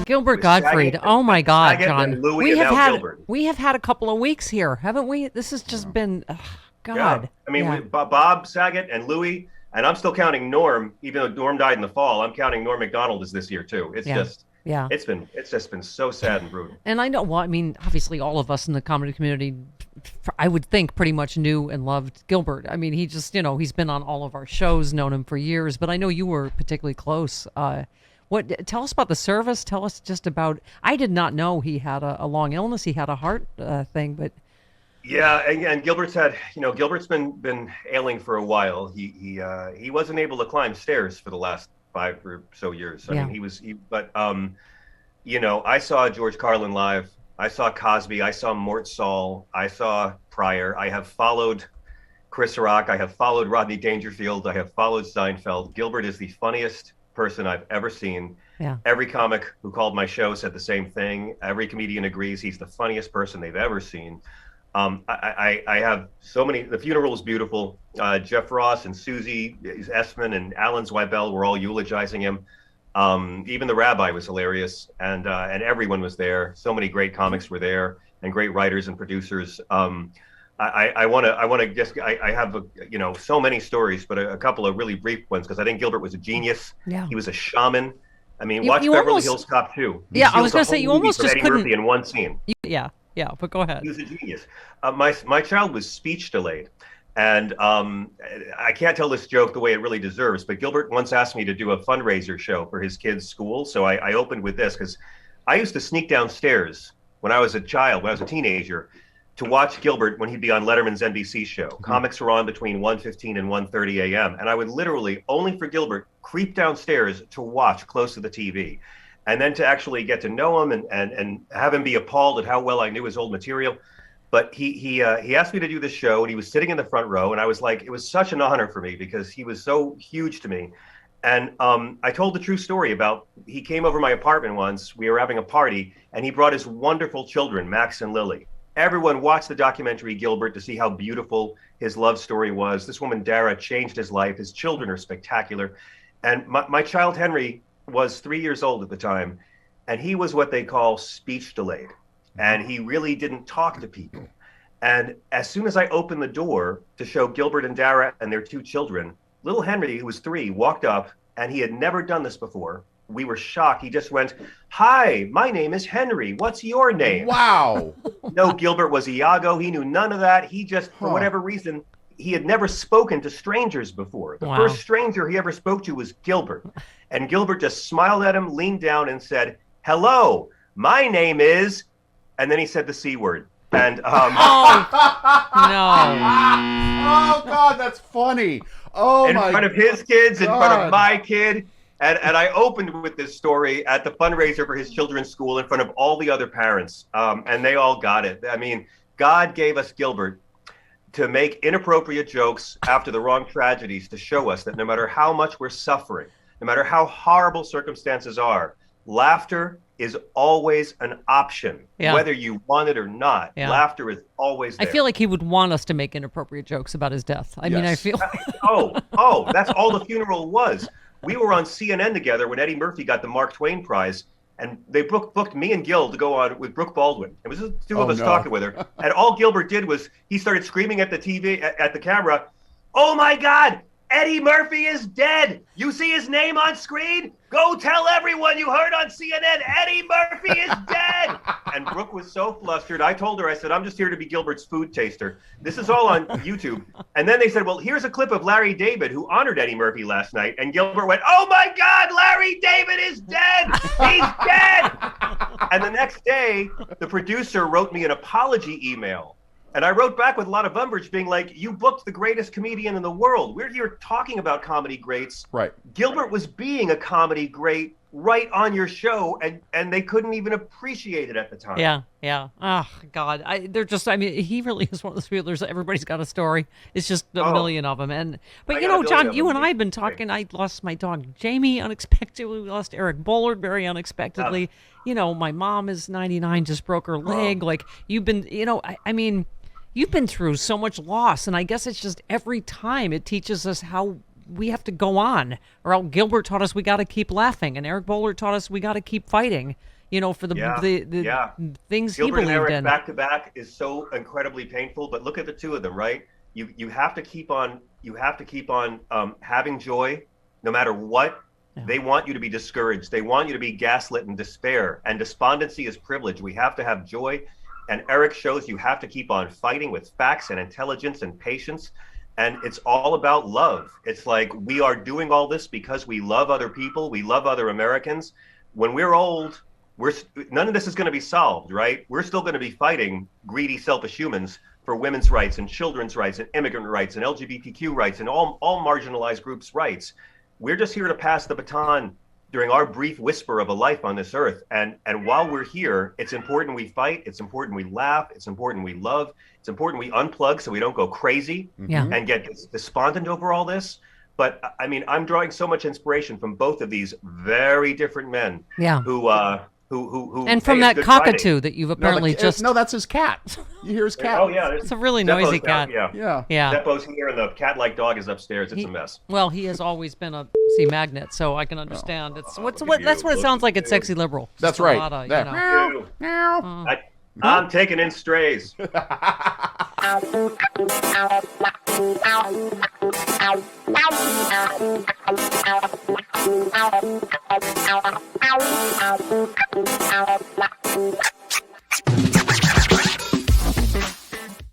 Gilbert With Gottfried. Saget, Oh my God, Saget John. and Louis and now Gilbert. We have had a couple of weeks here, haven't we? This has just been Yeah, God. I mean, Yeah. Bob Saget and Louis, and I'm still counting Norm, even though Norm died in the fall. I'm counting Norm Macdonald as this year too. It's Yeah. just, Yeah. it's just been so sad and brutal. And I know, well, I mean, obviously all of us in the comedy community, I would think, pretty much knew and loved Gilbert. I mean, he just, he's been on all of our shows, known him for years, but I know you were particularly close. Tell us about the service. Tell us just about, I did not know he had a long illness. He had a heart thing, but. Yeah, and Gilbert's Gilbert's been ailing for a while. He wasn't able to climb stairs for the last 5 or so years. I mean, but I saw George Carlin live. I saw Cosby. I saw Mort Saul. I saw Pryor. I have followed Chris Rock. I have followed Rodney Dangerfield. I have followed Seinfeld. Gilbert is the funniest person I've ever seen. Yeah. Every comic who called my show said the same thing. Every comedian agrees he's the funniest person they've ever seen. I have so many. The funeral was beautiful. Jeff Ross and Susie Essman and Alan Zweibel were all eulogizing him. Even the rabbi was hilarious, and everyone was there. So many great comics were there, and great writers and producers. I have so many stories, but a couple of really brief ones because I think Gilbert was a genius. Yeah. He was a shaman. I mean, You watch Beverly almost- Hills Cop 2. He Yeah, I steals was gonna a say, whole you movie almost from just Eddie couldn't- Murphy in one scene. Yeah, but go ahead. He was a genius. My child was speech delayed, and I can't tell this joke the way it really deserves. But Gilbert once asked me to do a fundraiser show for his kids' school, so I opened with this because I used to sneak downstairs when I was a child, when I was a teenager, to watch Gilbert when he'd be on Letterman's NBC show. Mm-hmm. Comics were on between 1:15 and 1:30 a.m., and I would literally, only for Gilbert, creep downstairs to watch close to the TV. And then to actually get to know him and have him be appalled at how well I knew his old material. But he asked me to do this show, and he was sitting in the front row, and I was like, it was such an honor for me because he was so huge to me. And I told the true story about, he came over my apartment once, we were having a party, and he brought his wonderful children, Max and Lily. Everyone watched the documentary Gilbert to see how beautiful his love story was. This woman, Dara, changed his life. His children are spectacular. And my child, Henry, was 3 years old at the time, and he was what they call speech delayed, and he really didn't talk to people. And as soon as I opened the door to show Gilbert and Dara and their 2 children, little Henry, who was 3, walked up, and he had never done this before. We were shocked. He just went, "Hi, my name is Henry. What's your name?" Wow. No, Gilbert was Iago. He knew none of that. He just, for whatever reason, he had never spoken to strangers before. The first stranger he ever spoke to was Gilbert. And Gilbert just smiled at him, leaned down and said, "Hello, my name is," and then he said the C word. And Oh, no. Oh, God, that's funny. Oh, in my front of his kids, in front God. of my kid. And I opened with this story at the fundraiser for his children's school in front of all the other parents. And they all got it. I mean, God gave us Gilbert to make inappropriate jokes after the wrong tragedies to show us that no matter how much we're suffering, no matter how horrible circumstances are, laughter is always an option, whether you want it or not. Yeah. Laughter is always there. I feel like he would want us to make inappropriate jokes about his death. I mean, I feel... That's all the funeral was. We were on CNN together when Eddie Murphy got the Mark Twain Prize, and they booked me and Gil to go on with Brooke Baldwin. It was just 2 of us talking with her. And all Gilbert did was he started screaming at the TV, at the camera, "Oh my God, Eddie Murphy is dead. You see his name on screen? Go tell everyone you heard on CNN, Eddie Murphy is dead." And Brooke was so flustered. I told her, I said, "I'm just here to be Gilbert's food taster. This is all on YouTube." And then they said, "Well, here's a clip of Larry David, who honored Eddie Murphy last night." And Gilbert went, "Oh my God, Larry David is dead. He's dead." And the next day, the producer wrote me an apology email. And I wrote back with a lot of umbrage being like, "You booked the greatest comedian in the world. We're here talking about comedy greats. Right. Gilbert was being a comedy great right on your show, and they couldn't even appreciate it at the time." Yeah. Oh, God. He really is one of those people. Everybody's got a story. It's just a million of them. But John, you and I have been talking. I lost my dog, Jamie, unexpectedly. We lost Eric Bullard very unexpectedly. My mom is 99, just broke her leg. Like, you've been, you've been through so much loss, and I guess it's just every time it teaches us how we have to go on. Or else Gilbert taught us we got to keep laughing, and Eric Bullard taught us we got to keep fighting. for the things he Gilbert and believed Eric in. back to back is so incredibly painful. But look at the two of them, right? You have to keep on having joy, no matter what. Yeah. They want you to be discouraged. They want you to be gaslit and despair. And despondency is privilege. We have to have joy. And Eric shows you have to keep on fighting with facts and intelligence and patience. And it's all about love. It's like we are doing all this because we love other people. We love other Americans. When we're old, none of this is going to be solved, right? We're still going to be fighting greedy, selfish humans for women's rights and children's rights and immigrant rights and LGBTQ rights and all marginalized groups' rights. We're just here to pass the baton during our brief whisper of a life on this earth. And while we're here, it's important we fight. It's important we laugh. It's important we love. It's important we unplug so we don't go crazy and get despondent over all this. But I mean, I'm drawing so much inspiration from both of these very different men who and from that cockatoo that you've apparently No, that's his cat. You hear his cat. Oh yeah, it's a really noisy cat. Yeah. Depot's here and the cat-like dog is upstairs. It's a mess. Well, he has always been a magnet, so I can understand. That's what it sounds like at Sexy Liberal. That's Just a right. lot of, Meow. I'm taking in strays.